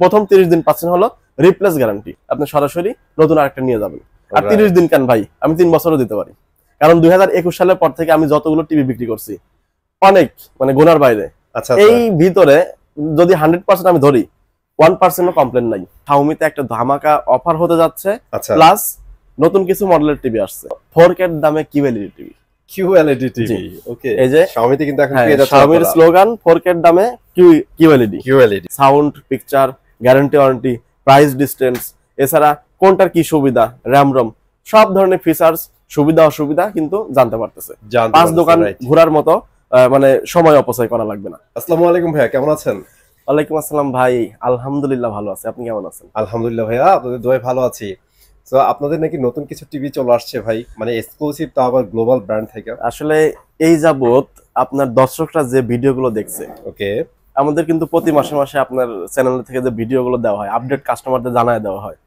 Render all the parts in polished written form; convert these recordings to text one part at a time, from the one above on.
প্রথম 30 দিন পাচ্ছেন হলো রিপ্লেস গ্যারান্টি, আপনি সরাসরি নতুন আরেকটা নিয়ে যাবেন। আর 30 দিন কেন ভাই, আমি 3 বছরও দিতে পারি, কারণ 2021 সালের পর থেকে আমি যতগুলো টিভি বিক্রি করছি অনেক মানে গোনার বাইরে। এই ভিতরে যদি 100% আমি ধরি 1% কমপ্লেন নাই। Xiaomi-তে একটা ধামাকা অফার হতে যাচ্ছে, প্লাস নতুন কিছু মডেলের টিভি আসছে 4K এর দামে QLED টিভি। QLED টিভি, ওকে। এই যে Xiaomi-তে কিন্তু এখন পেয়ে যাচ্ছে Xiaomi-র স্লোগান 4K এর দামে QLED। Sound, picture, guarantee warranty, price distance, এছাড়া কোনটার কি সুবিধা, র‍্যাম রম, সব ধরনের ফিচার্স, সুবিধা অসুবিধা কিন্তু জানতে পারতেছে। 5 দোকান ঘোরার মতো মানে সময় অপচয় করা লাগবে না। আসসালামু আলাইকুম ভাইয়া, কেমন আছেন? ওয়ালাইকুম আসসালাম ভাই, আলহামদুলিল্লাহ ভালো আছি, আপনি কেমন আছেন? আলহামদুলিল্লাহ ভাইয়া, আপনাদের দোয়ায় ভালো আছি। তো আপনাদের নাকি নতুন কিছু টিভি চলে আসছে ভাই, মানে এক্সক্লুসিভ, তা আবার গ্লোবাল ব্র্যান্ড থেকে। আসলে এই যাবত আপনার দর্শকরা যে ভিডিওগুলো দেখছে, ওকে, আমাদের কিন্তু প্রতি মাসে মাসে আপনার চ্যানেল থেকে যে ভিডিওগুলো দেওয়া হয়, আপডেট কাস্টমারদের জানায় দেওয়া হয়।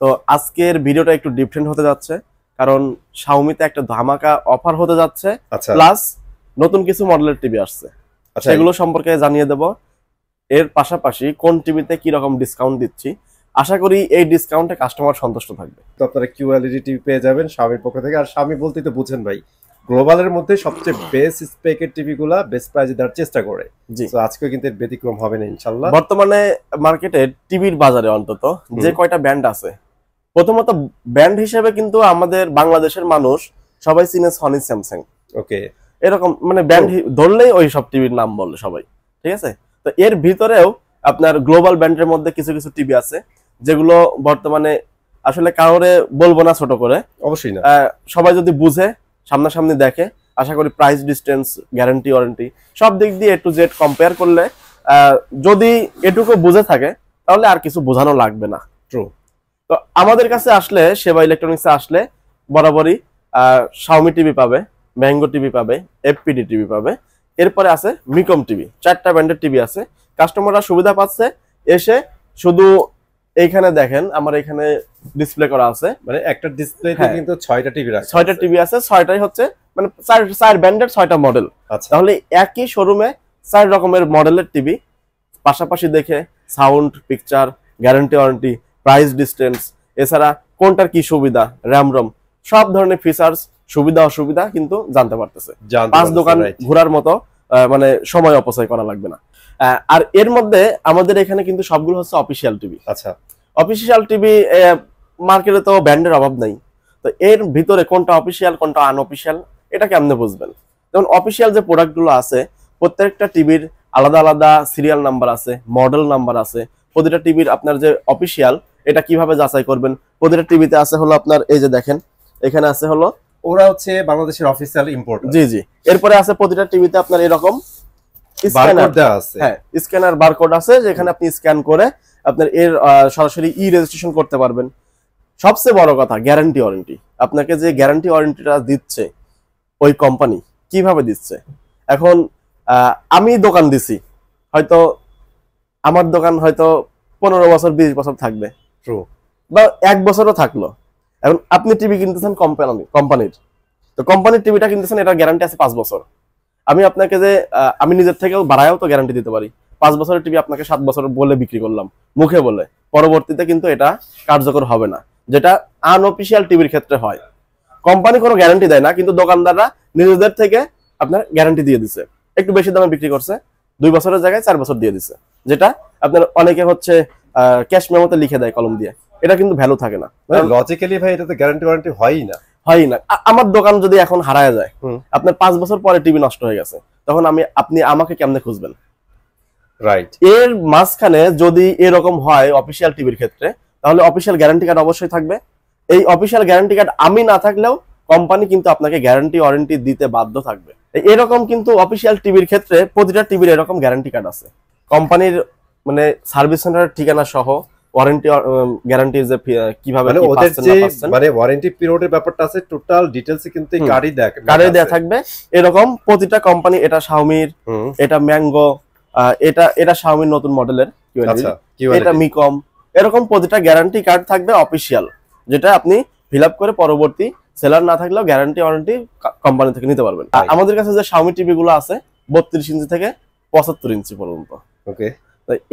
তো আজকের ভিডিওটা একটু ডিফারেন্ট হতে যাচ্ছে, কারণ Xiaomi-তে একটা ধামাকা অফার হতে যাচ্ছে, প্লাস নতুন কিছু মডেলের টিভি আসছে, সেগুলো সম্পর্কে জানিয়ে দেব। এর পাশাপাশি কোন টিভিতে কি রকম ডিসকাউন্ট দিচ্ছি, আশা করি এই ডিসকাউন্টে কাস্টমার সন্তুষ্ট থাকবে। তো আপনারা QLED টিভি পেয়ে যাবেন Xiaomi-র পক্ষ থেকে। আর Xiaomi বলতেই তো বুঝেন ভাই, গ্লোবালের মধ্যে সবচেয়ে বেস্ট স্পেকের টিভিগুলা বেস্ট প্রাইসে দেওয়ার চেষ্টা করে। তো আজকে কিন্তু এর ব্যতিক্রম হবে না ইনশাআল্লাহ। বর্তমানে মার্কেটে টিভির বাজারে অন্তত যে কয়টা ব্র্যান্ড আছে, প্রথমত ব্র্যান্ড হিসেবে কিন্তু আমাদের বাংলাদেশের মানুষ সবাই চিনে সনি, স্যামসাং, ওকে, এরকম মানে ব্র্যান্ড ধরলেই ওই সব টিভির নাম বলে সবাই, ঠিক আছে। তো এর ভিতরেও আপনার গ্লোবাল ব্র্যান্ডের মধ্যে কিছু কিছু টিভি আছে যেগুলো বর্তমানে আসলে কাউরে বলবো না ছোট করে, অবশ্যই না, সবাই যদি বুঝে সামনাসামনি দেখে, আশা করি প্রাইস ডিসটেন্স, গ্যারান্টি ওয়ারেন্টি সব দিক দিয়ে A to Z কম্পেয়ার করলে যদি এটুকু বুঝে থাকে তাহলে আর কিছু বোঝানো লাগবে না। ট্রু। তো আমাদের কাছে আসলে, সেবা ইলেকট্রনিক্সে আসলে বরাবরই Xiaomi টিভি পাবে, ম্যাঙ্গো টিভি পাবে, FPD টিভি পাবে, এরপরে আছে মিকম টিভি, 4টা ব্র্যান্ডের টিভি আছে। কাস্টমাররা সুবিধা পাচ্ছে এসে শুধু এইখানে দেখেন, আমার এখানে ডিসপ্লে করা আছে, মানে একটা ডিসপ্লেতে কিন্তু 6টা টিভি রাখা আছে। 6টা টিভি আছে, 6টাই হচ্ছে মানে 4 ব্র্যান্ডের 6টা মডেল। তাহলে একই শোরুমে 4 রকমের মডেলের টিভি পাশাপাশি দেখে sound, picture, guarantee warranty, price distance, এছাড়া কোনটার কি সুবিধা, র‍্যাম রম, সব ধরনের ফিচার্স, সুবিধা অসুবিধা কিন্তু জানতে পারতেছে। 5 দোকান ঘোরার মতো মানে সময় অপচয় করা লাগবে না। আর এর মধ্যে আমাদের এখানে কিন্তু সবগুলো হচ্ছে অফিসিয়াল টিভি। আচ্ছা, অফিসিয়াল টিভি মার্কেটে তো ব্র্যান্ডের অভাব নাই, তো এর ভিতরে কোনটা অফিসিয়াল কোনটা আনঅফিসিয়াল এটা কেমনে বুঝবেন? যেমন অফিসিয়াল যে প্রোডাক্টগুলো আছে, প্রত্যেকটা টিভির আলাদা আলাদা সিরিয়াল নাম্বার আছে, মডেল নাম্বার আছে। প্রতিটা টিভির আপনার যে অফিসিয়াল, এটা কিভাবে যাচাই করবেন? প্রতিটা টিভিতে আছে হলো আপনার, এই যে দেখেন এখানে আছে হলো, ওরা হচ্ছে বাংলাদেশের অফিসিয়াল ইম্পোর্টার। জি জি। এরপরে আছে প্রতিটা টিভিতে আপনার এরকম বারকোড দেওয়া আছে, হ্যাঁ, স্ক্যানার বারকোড আছে, যেখানে আপনি স্ক্যান করে আপনার এর সরাসরি রেজিস্ট্রেশন করতে পারবেন। সবচেয়ে বড় কথা গ্যারান্টি ওয়ারেন্টি, আপনাকে যে গ্যারান্টি ওয়ারেন্টিটা দিচ্ছে ওই কোম্পানি কিভাবে দিচ্ছে। এখন আমি দোকান দিছি, হয়তো আমার দোকান হয়তো 15 বছর 20 বছর থাকবে, ট্রু, বা 1 বছরও থাকলো। এখন আপনি টিভি কিনতেছেন কোম্পানির, তো কোম্পানির টিভিটা কিনতেছেন, এটা গ্যারান্টি আছে 5 বছর। আমি আপনাকে যে আমি নিজের থেকেও বাড়ায়ও তো গ্যারান্টি দিতে পারি, 5 বছরের টিভি আপনাকে 7 বছর বলে বিক্রি করলাম মুখে বলে, পরবর্তীতে কিন্তু এটা কার্যকর হবে না, যেটা আনঅফিসিয়াল টিভির ক্ষেত্রে হয়। কোম্পানি কোনো গ্যারান্টি দেয় না, কিন্তু দোকানদাররা নিজেদের থেকে আপনার গ্যারান্টি দিয়ে দিচ্ছে, একটু বেশি দামে বিক্রি করছে, 2 বছরের জায়গায় 4 বছর দিয়ে দিচ্ছে, যেটা আপনার অনেকে হচ্ছে ক্যাশ মেমোতে লিখে দেয় কলম দিয়ে, এটা কিন্তু ভ্যালু থাকে না। লজিক্যালি ভাই এটা তো গ্যারান্টি ওয়ারেন্টি হয়ই না। আমার দোকান যদি এখন হারায় যায়, আপনার 5 বছর পরে টিভি নষ্ট হয়ে গেছে, তখন আপনি আমাকে কেমনে খুঁজবেন? রাইট। এর মাঝখানে যদি এরকম হয় অফিসিয়াল টিভির ক্ষেত্রে, তাহলে অফিসিয়াল গ্যারান্টি কার্ড অবশ্যই থাকবে। এই অফিসিয়াল গ্যারান্টি কার্ড আমি না থাকলেও কোম্পানি কিন্তু আপনাকে গ্যারান্টি ওয়ারেন্টি দিতে বাধ্য থাকবে। এরকম কিন্তু অফিসিয়াল টিভির ক্ষেত্রে প্রতিটা টিভির এরকম গ্যারান্টি কার্ড আছে, কোম্পানির মানে সার্ভিস সেন্টারের ঠিকানা সহ, ওয়ারেন্টি গ্যারান্টির যে কিভাবে মানে ওদের যে মানে ওয়ারেন্টি পিরিয়ডের ব্যাপারটা আছে, টোটাল ডিটেইলস কিন্তু এই কার্ডে দেয়া থাকবে। এরকম প্রতিটা কোম্পানি, এটা Xiaomi-র, এটা ম্যাঙ্গো, এটা Xiaomi-র নতুন মডেলের, এটা মিকম, এরকম প্রতিটা গ্যারান্টি কার্ড থাকবে অফিসিয়াল, যেটা আপনি ফিল আপ করে পরবর্তী সেলার না থাকলেও গ্যারান্টি ওয়ারেন্টি কোম্পানি থেকে নিতে পারবেন। আমাদের কাছে যে Xiaomi টিভি গুলো আছে 32 ইঞ্চি থেকে 75 ইঞ্চি পর্যন্ত। ওকে,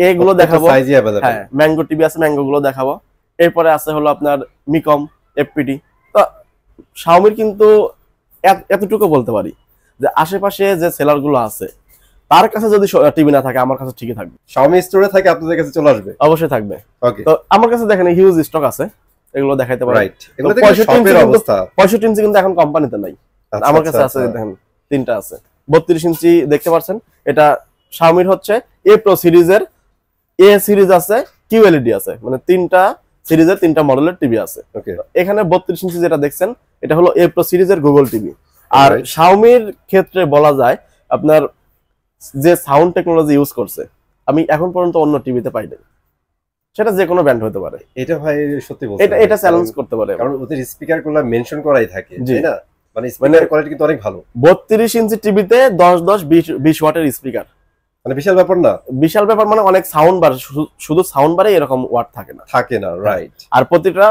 এগুলো দেখাবো। সাইজই अवेलेबल। হ্যাঁ, ম্যাঙ্গো টিভি আছে, ম্যাঙ্গো গুলো দেখাবো। এরপরে আছে হলো আপনার মিকম, এফপিডি। তো শাওমির কিন্তু এতটুকু বলতে পারি যে আশেপাশে যে সেলার গুলো আছে তার কাছে যদি টিভি না থাকে আমার কাছে ঠিকই থাকবে। শাওমি স্টোরে থাকে আপনাদের কাছে চলে আসবে, অবশ্যই থাকবে। ওকে। তো আমার কাছে দেখেন হিউজ স্টক আছে, এগুলো দেখাইতে পারি। রাইট, এগুলো দেখে শপের অবস্থা। 65 ইঞ্চি কিন্তু এখন কোম্পানিতে নাই, আমার কাছে আছে। দেখেন তিনটা আছে। 32 ইঞ্চি দেখতে পাচ্ছেন, এটা শাওমির হচ্ছে এ প্রো সিরিজের এ সিরিজ আছে, কিউএলইডি আছে, মানে তিনটা সিরিজের তিনটা মডেলের টিভি আছে। ওকে, এখানে 32 ইঞ্চি যেটা দেখছেন এটা হলো এ প্রো সিরিজের গুগল টিভি। আর শাওমির ক্ষেত্রে বলা যায় আপনার যে সাউন্ড টেকনোলজি ইউজ করছে আমি এখন পর্যন্ত অন্য টিভিতে পাই নাই, সেটা যে কোনো ব্র্যান্ড হতে পারে। এটা ভাই সত্যি বলতে এটা চ্যালেঞ্জ করতে পারে, কারণ ওদের স্পিকারগুলো মেনশন করাই থাকে, তাই না? মানে মানে স্পিকার কোয়ালিটি কিন্তু অনেক ভালো। 32 ইঞ্চি টিভিতে 10-20 ওয়াটের স্পিকার, মানে বিশাল ব্যাপার না? বিশাল ব্যাপার। মানে অনেক সাউন্ড বার, শুধু সাউন্ড বারে এরকম ওয়াট থাকে না, রাইট। আর প্রতিটা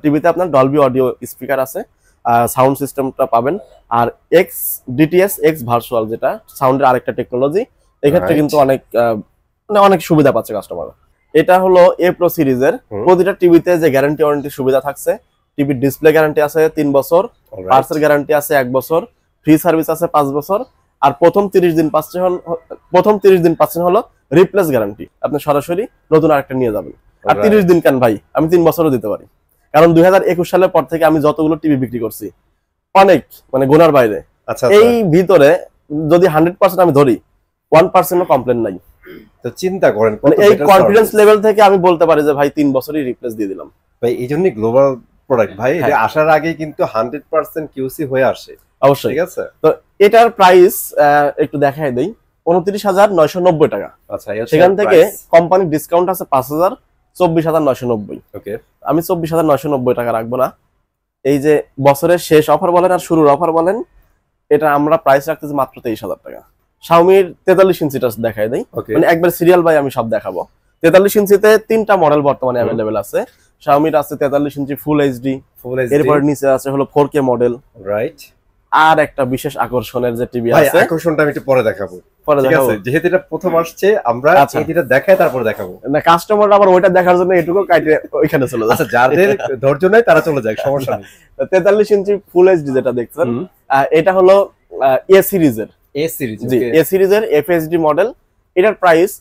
টিভিতে আপনার ডলবি অডিও স্পিকার আছে, সাউন্ড সিস্টেমটা পাবেন। আর এক্স ডিটিএস এক্স ভার্চুয়াল, যেটা সাউন্ডের আরেকটা টেকনোলজি, এক্ষেত্রে কিন্তু অনেক সুবিধা পাচ্ছে কাস্টমার। এটা হলো এ প্রো সিরিজের। প্রতিটা টিভিতে যে গ্যারান্টি ওয়ারেন্টি সুবিধা থাকছে, টিভির ডিসপ্লে গ্যারান্টি আছে 3 বছর, পার্টসের গ্যারান্টি আছে 1 বছর, ফ্রি সার্ভিস আছে 5 বছর, আর প্রথম 30 দিন পাচ্ছেন হলো রিপ্লেস গ্যারান্টি। আপনি সরাসরি নতুন আরেকটা নিয়ে যাবেন। আর 30 দিন কেন ভাই, আমি 3 বছরও দিতে পারি, কারণ 2021 সালের পর থেকে আমি যতগুলো টিভি বিক্রি করছি অনেক, মানে গোনার বাইরে। এই ভিতরে যদি 100% আমি ধরি 1% কমপ্লেন নাই। তো চিন্তা করেন, এই কনফিডেন্স লেভেল থেকে আমি বলতে পারি যে ভাই 3 বছরই রিপ্লেস দিয়ে দিলাম ভাই। এই জন্যই গ্লোবাল প্রোডাক্ট ভাই, এটা আসার আগে কিন্তু 100% কিউসি হয়ে আসে। অবশ্যই, ঠিক আছে। তো এটার প্রাইস একটু দেখাই দেই, 29,990 টাকা। আচ্ছা, সেখান থেকে কোম্পানি ডিসকাউন্ট আছে 5,000, 24,990। ওকে, আমি 24,990 টাকা রাখবো না। এই যে বছরের শেষ অফার বলেন আর শুরুর অফার বলেন, এটা আমরা প্রাইস রাখতেছি মাত্র 23,000 টাকা। শাওমির 43 ইঞ্চিটা দেখাই দেই, মানে একবার সিরিয়াল বাই আমি সব দেখাবো। 43 ইঞ্চিতে 3টা মডেল বর্তমানে अवेलेबल আছে। শাওমির আছে 43 ইঞ্চি ফুল এইচডি, এরপর নিচে আছে হলো 4K মডেল। রাইট। আর একটা বিশেষ আকর্ষণের যে টিভি আছে, ভাই আকর্ষণটা আমি একটু পরে দেখাবো, ঠিক আছে? যেহেতু এটা প্রথম আসছে আমরা এটা দেখাই তারপর দেখাবো না। কাস্টমার আবার ওইটা দেখার জন্য এটুকু কাটে ওইখানে চলে যায়। আচ্ছা, যাদের ধৈর্য নাই তারা চলে যায়, সমস্যা নেই। 43 ইঞ্চি ফুল এইচডি যেটা দেখছেন, এটা হলো এ সিরিজের, জি এ সিরিজের এফএসডি মডেল। এটার প্রাইস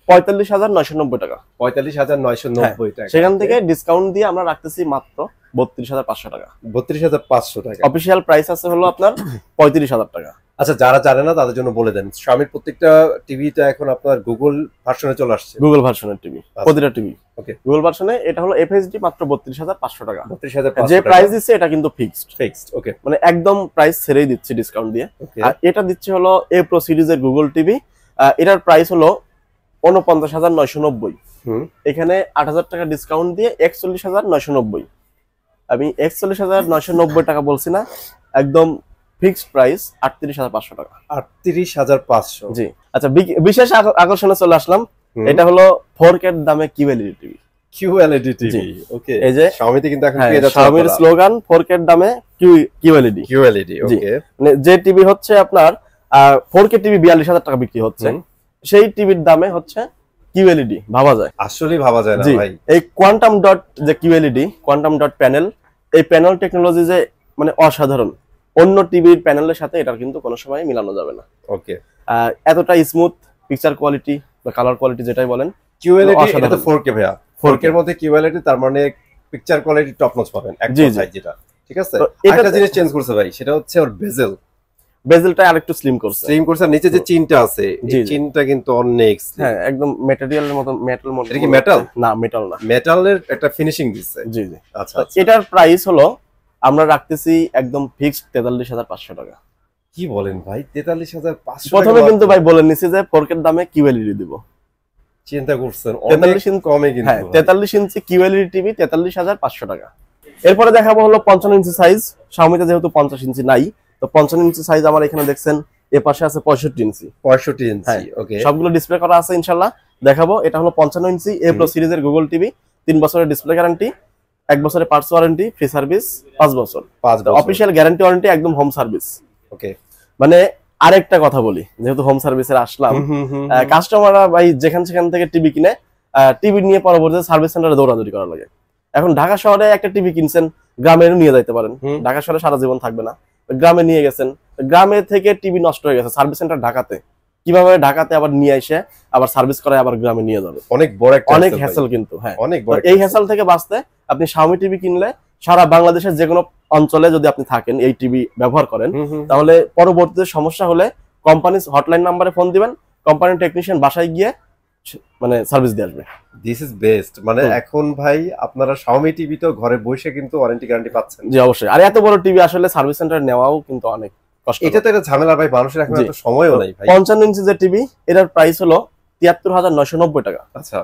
45,990 টাকা। 45,990 টাকা। সেখান থেকে ডিসকাউন্ট দিয়ে আমরা রাখতেছি মাত্র 32,500 টাকা। 32,500 টাকা। অফিশিয়াল প্রাইস আছে হলো আপনার 35,000 টাকা। আচ্ছা, যারা জানে না তাদের জন্য বলে দেন, শাওমির প্রত্যেকটা টিভিটা এখন আপনার গুগল ভার্সনে চলে আসছে। গুগল ভার্সনের টিভি, প্রতিটা টিভি ওকে গুগল ভার্সনে। এটা হলো এফএসডি মাত্র 32,500 টাকা। 32,500 যে প্রাইস দিচ্ছে এটা কিন্তু ফিক্সড, ওকে, মানে একদম প্রাইস ছেড়েই দিচ্ছে ডিসকাউন্ট দিয়ে। আর এটা দিচ্ছে হলো এ প্রো সিরিজের গুগল টিভি। এটার প্রাইস হলো 49,990। এখানে 8,000 টাকা ডিসকাউন্ট দিয়ে 41,990। আমি 41,990 টাকা বলছি না, একদম ফিক্সড প্রাইস 38,500 টাকা। 38,500, জি। আচ্ছা, বিশেষ আকর্ষণে চলে আসলাম। এটা হলো 4K এর দামে কিউএলইডি টিভি। কিউএলইডি টিভি, ওকে। এই যে শাওমিতে কিন্তু এখন পেয়ে যাচ্ছে শাওমির স্লোগান 4K এর দামে কিউএলইডি, ওকে। মানে যে টিভি হচ্ছে আপনার 4K টিভি 42,000 টাকা বিক্রি হচ্ছে, সেই টিভির দামে হচ্ছে কিউএলইডি। ভাবা যায়? আসলে ভাবা যায় না ভাই। এই কোয়ান্টাম ডট যে কিউএলইডি, কোয়ান্টাম ডট প্যানেল, এই প্যানেল টেকনোলজি যে মানে অসাধারণ, অন্য টিভির প্যানেলের সাথে এটার কিন্তু কোনো সময় মিলানো যাবে না। ওকে, এতটা স্মুথ পিকচার কোয়ালিটি বা কালার কোয়ালিটি যেটাই বলেন, কিউএলইডি এটা তো 4K ভাইয়া। 4K এর মধ্যে কিউএলইডি, তার মানে পিকচার কোয়ালিটি টপ নচ পাবেন, একদম সাইজ যেটা, ঠিক আছে। একটা জিনিস চেঞ্জ করছে ভাই, সেটা হচ্ছে ওর বেজেলটা আরেকটু স্লিম করছে। নিচে যে চিনটা আছে, এই চিনটা কিন্তু অনেক স্লিম। হ্যাঁ, একদম ম্যাটেরিয়ালের মতো, মেটাল মতো। এটা কি মেটাল? না, মেটাল না, মেটালের একটা ফিনিশিং দিচ্ছে। জি। আচ্ছা, এটার প্রাইস হলো আমরা রাখতেছি একদম ফিক্সড 43,500 টাকা। কি বলেন ভাই, 43,500? প্রথমে কিন্তু ভাই বলে নিছি যে 4K এর দামে কিউএলইডি দিব। চিন্তা করছেন, 43 ইঞ্চি কমে কিন্তু। হ্যাঁ, 43 ইঞ্চি কিউএলইডি টিভি 43,500 টাকা। এরপরে দেখাবো হলো 55 ইঞ্চি সাইজ। শাওমিতে যেহেতু 50 ইঞ্চি নাই, তো 55 ইঞ্চি সাইজ আমার এখানে দেখছেন, এ পাশে আছে 65 ইঞ্চি। 65 ইঞ্চি, ওকে। সবগুলো ডিসপ্লে করা আছে, ইনশাআল্লাহ দেখাবো। এটা হলো 55 ইঞ্চি এ প্রো সিরিজের গুগল টিভি। 3 বছরের ডিসপ্লে গ্যারান্টি, 1 বছরের পার্টস ওয়ারেন্টি, ফ্রি সার্ভিস 5 বছর। অফিশিয়াল গ্যারান্টি ওয়ারেন্টি, একদম হোম সার্ভিস, ওকে। মানে আরেকটা কথা বলি, যেহেতু হোম সার্ভিসের আসলাম, কাস্টমাররা ভাই যেখান সেখান থেকে টিভি কিনে টিভি নিয়ে পরবর্তীতে সার্ভিস সেন্টারে দৌড়াদৌড়ি করা লাগে। এখন ঢাকা শহরে একটা টিভি কিনছেন, গ্রামে নিয়ে যাইতে পারেন, ঢাকা শহরে সারা জীবন থাকবে না, গ্রামে নিয়ে গেছেন, গ্রামে থেকে টিভি নষ্ট হয়ে গেছে, সার্ভিস সেন্টার ঢাকাতে, কিভাবে ঢাকাতে আবার নিয়ে এসে আবার সার্ভিস করায় আবার গ্রামে নিয়ে যাবে, অনেক বড় একটা অনেক হ্যাসেল কিন্তু। হ্যাঁ, অনেক বড়। এই হ্যাসেল থেকে বাঁচতে আপনি Xiaomi টিভি কিনলে সারা বাংলাদেশের যে কোনো অঞ্চলে যদি আপনি থাকেন, এই টিভি ব্যবহার করেন, তাহলে পরবর্তীতে সমস্যা হলে কোম্পানির হটলাইন নাম্বারে ফোন দিবেন, কোম্পানির টেকনিশিয়ান বাসায় গিয়ে মানে সার্ভিস দিয়ে আসবে। This is best. মানে এখন ভাই আপনারা Xiaomi টিভি তো ঘরে বসে কিন্তু ওয়ারেন্টি গ্যারান্টি পাচ্ছেন। জি অবশ্যই। আর এত বড় টিভি আসলে সার্ভিস সেন্টার নেওয়াও কিন্তু অনেক কষ্ট। এটা তো একটা ঝামেলা ভাই, মানুষের এখন এত সময়ও নাই ভাই। 55 ইঞ্চি যে টিভি, এটার প্রাইস হলো ৭৩,৯৯০ টাকা। আচ্ছা,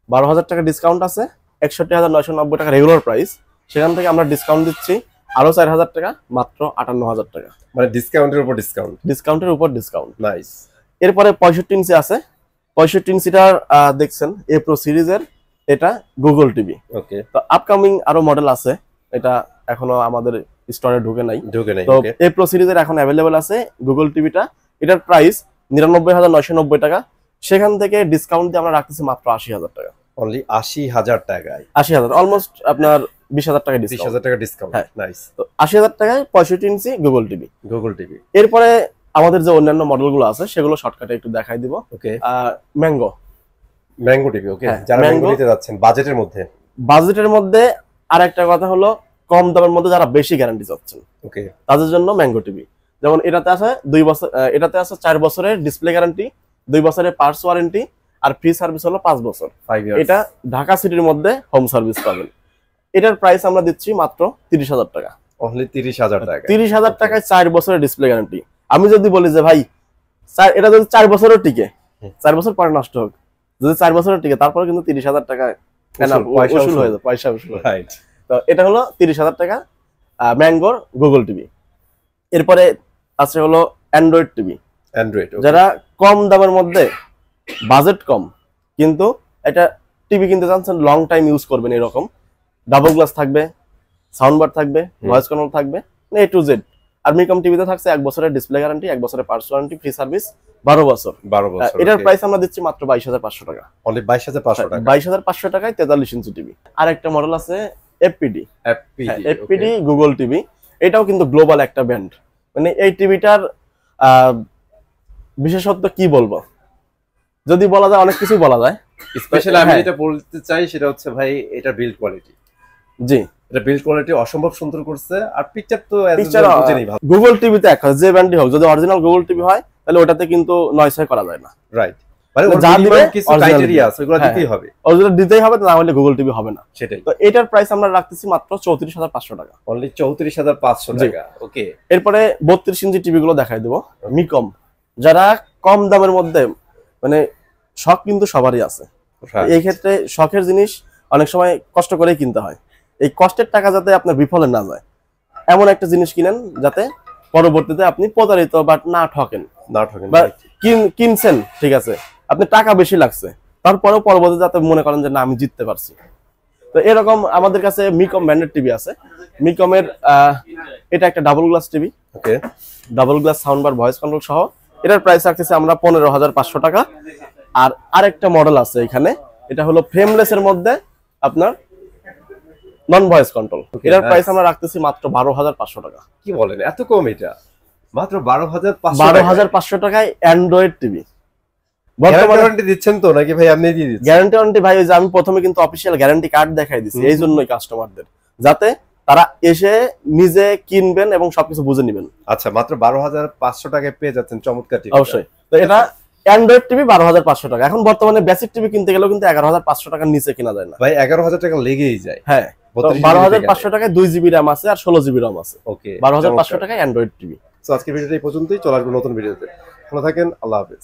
১২,০০০ টাকা ডিসকাউন্ট আছে, ৬১,৯৯০ টাকা রেগুলার প্রাইস, সেখান থেকে আমরা ডিসকাউন্ট দিচ্ছি আরো ৪,০০০ টাকা, মাত্র ৫৮,০০০ টাকা। মানে ডিসকাউন্টের উপর ডিসকাউন্ট, ডিসকাউন্টের উপর ডিসকাউন্ট। নাইস। এরপরে ৬৫ ইঞ্চি আছে, ৬৫ ইঞ্চিটার দেখছেন এ প্রো সিরিজের, এটা গুগল টিভি। ওকে, তো আপকামিং আরো মডেল আছে, এটা এখনো আমাদের স্টোরে ঢুকে নাই। তো এ প্রো সিরিজের এখন অ্যাভেলেবল আছে গুগল টিভিটা, এটার প্রাইস ৯৯,৯৯০ টাকা, সেখান থেকে ডিসকাউন্ট দিয়ে আমরা রাখতেছি মাত্র ৮০,০০০ টাকা। অনলি ৮০,০০০ টাকায়, ৮০,০০০, অলমোস্ট আপনার ২০,০০০ টাকা ডিসকাউন্ট। ২০,০০০ টাকা ডিসকাউন্ট, নাইস। তো ৮০,০০০ টাকায় ৬৫ ইঞ্চি গুগল টিভি। Google TV. এরপরে আমাদের যে অন্যান্য মডেলগুলো আছে সেগুলো শর্টকাটে একটু দেখাই দিব। ওকে, ম্যাঙ্গো টিভি। ওকে, যারা ম্যাঙ্গো নিতে যাচ্ছেন বাজেটের মধ্যে, আরেকটা কথা হলো কম দামের মধ্যে যারা বেশি গ্যারান্টি চাচ্ছেন, ওকে, তাদের জন্য ম্যাঙ্গো টিভি। যেমন এটাতে আছে 2 বছর, এটাতে আছে 4 বছরের ডিসপ্লে গ্যারান্টি, 2 বছরের পার্টস ওয়ারেন্টি, আর ফ্রি সার্ভিস হলো 5 বছর। এটা ঢাকা সিটির মধ্যে হোম সার্ভিস পাবেন। এটার প্রাইস আমরা দিচ্ছি মাত্র 30,০০০ টাকা। অনলি 30,০০০ টাকা। 30,০০০ টাকায় 4 বছরের ডিসপ্লে গ্যারান্টি। আমি যদি বলি যে ভাই এটা যদি 4 বছরও টিকে, 4 বছর পরে নষ্ট হোক, যদি 4 বছরও টিকে, তারপরে কিন্তু 30,০০০ টাকা উসুল হয়ে যাবে, পয়সা উসুল। রাইট। তো এটা হলো 30,০০০ টাকা ম্যাঙ্গোর গুগল টিভি। এরপরে আছে হলো অ্যান্ড্রয়েড টিভি। অ্যান্ড্রয়েড, যারা কম দামের মধ্যে, বাজেট কম, কিন্তু এটা টিভি কিনতে চাচ্ছেন, লং টাইম ইউজ করবেন, এরকম ডাবল গ্লাস থাকবে, সাউন্ড বার থাকবে, ভয়েস কন্ট্রোল থাকবে, A to Z। আর মিকম টিভিতে থাকছে 1 বছরের ডিসপ্লে গ্যারান্টি, 1 বছরের পার্টস ওয়ারেন্টি, ফ্রি সার্ভিস 12 বছর। এটার প্রাইস আমরা দিচ্ছি মাত্র 22,৫০০ টাকা। অনলি 22,৫০০ টাকা। 22,৫০০ টাকায় 43 ইঞ্চি টিভি। আরেকটা মডেল আছে এফপিডি গুগল টিভি। এটাও কিন্তু গ্লোবাল একটা ব্র্যান্ড। মানে এই টিভিটার বিশেষত্ব কি বলবো, যদি বলা যায় অনেক কিছু বলা যায়। স্পেশালি আমি যেটা বলতে চাই সেটা হচ্ছে ভাই, এটা বিল্ড কোয়ালিটি। জি, এটা বিল্ড কোয়ালিটি অসম্ভব সুন্দর করছে। আর পিকচার তো বুঝেনি ভালো। গুগল টিভিতে একটা যে ব্র্যান্ডই হোক, যদি অরিজিনাল গুগল টিভি হয় তাহলে ওটাতে কিন্তু নয়েস করা যায় না। রাইট, মানে যা দিবে কিছু ক্রাইটেরিয়া আছে, ওগুলো দিতেই হবে, অরিজিনাল দিতেই হবে, না হলে গুগল টিভি হবে না। সেটাই। তো এটার প্রাইস আমরা রাখতেছি মাত্র 34,৫০০ টাকা। অনলি 34,৫০০ টাকা। ওকে, এরপরে 32 ইঞ্চি টিভি গুলো দেখাই দেবো। মিকম, যারা কম দামের মধ্যে, মানে শখ কিন্তু সবারই আছে, এই ক্ষেত্রে শখের জিনিস অনেক সময় কষ্ট করেই কিনতে হয়। এই কষ্টের টাকা যাতে আপনার বিফলে না যায়, এমন একটা জিনিস কিনেন যাতে পরবর্তীতে আপনি প্রতারিত বা না ঠকেন। বা কিনছেন, ঠিক আছে, আপনি টাকা বেশি লাগছে, তারপরেও পরবর্তীতে যাতে মনে করেন যে না আমি জিততে পারছি। তো এরকম আমাদের কাছে মিকম ব্র্যান্ডের টিভি আছে। মিকমের এটা একটা double glass TV. Okay, double glass sound bar, voice control সহ। এটার প্রাইস রাখতেছি আমরা 15,৫০০ টাকা। আর আরেকটা মডেল আছে এখানে, এটা হলো ফ্রেমলেস এর মধ্যে আপনার নন ভয়েস কন্ট্রোল। এটার প্রাইস আমরা রাখতেছি মাত্র 12,৫০০ টাকা। কি বলেন, এত কম? এটা মাত্র 12,৫০০ টাকায় অ্যান্ড্রয়েড টিভি। গ্যারান্টি দিচ্ছেন তো নাকি ভাই আপনি দিয়ে দিচ্ছেন? গ্যারান্টি ভাই, ওই যে আমি প্রথমে কিন্তু অফিশিয়াল গ্যারান্টি কার্ড দেখাই দিচ্ছি, এই জন্যই কাস্টমারদের, যাতে তারা এসে নিজে কিনবেন এবং সবকিছু বুঝে নেবেন। আচ্ছা, মাত্র 12,৫০০ টাকায় পেয়ে যাচ্ছেন চমৎকার টিভি। অবশ্যই। তো এটা অ্যান্ড্রয়েড টিভি 12,৫০০ টাকা। এখন বর্তমানে বেসিক টিভি কিনতে গেলেও কিন্তু 11,৫০০ টাকার নিচে কেনা যায় না ভাই। 11,০০০ টাকা লেগেই যায়। হ্যাঁ, 12,৫০০ টাকায় 2 জিবি র্যাম আছে আর 16 জিবি রম আছে। ওকে, 12,৫০০ টাকায় অ্যান্ড্রয়েড টিভি। তো আজকের ভিডিওটা এই পর্যন্তই, চলে আসবো নতুন ভিডিওতে। ভালো থাকেন, আল্লাহ হাফেজ।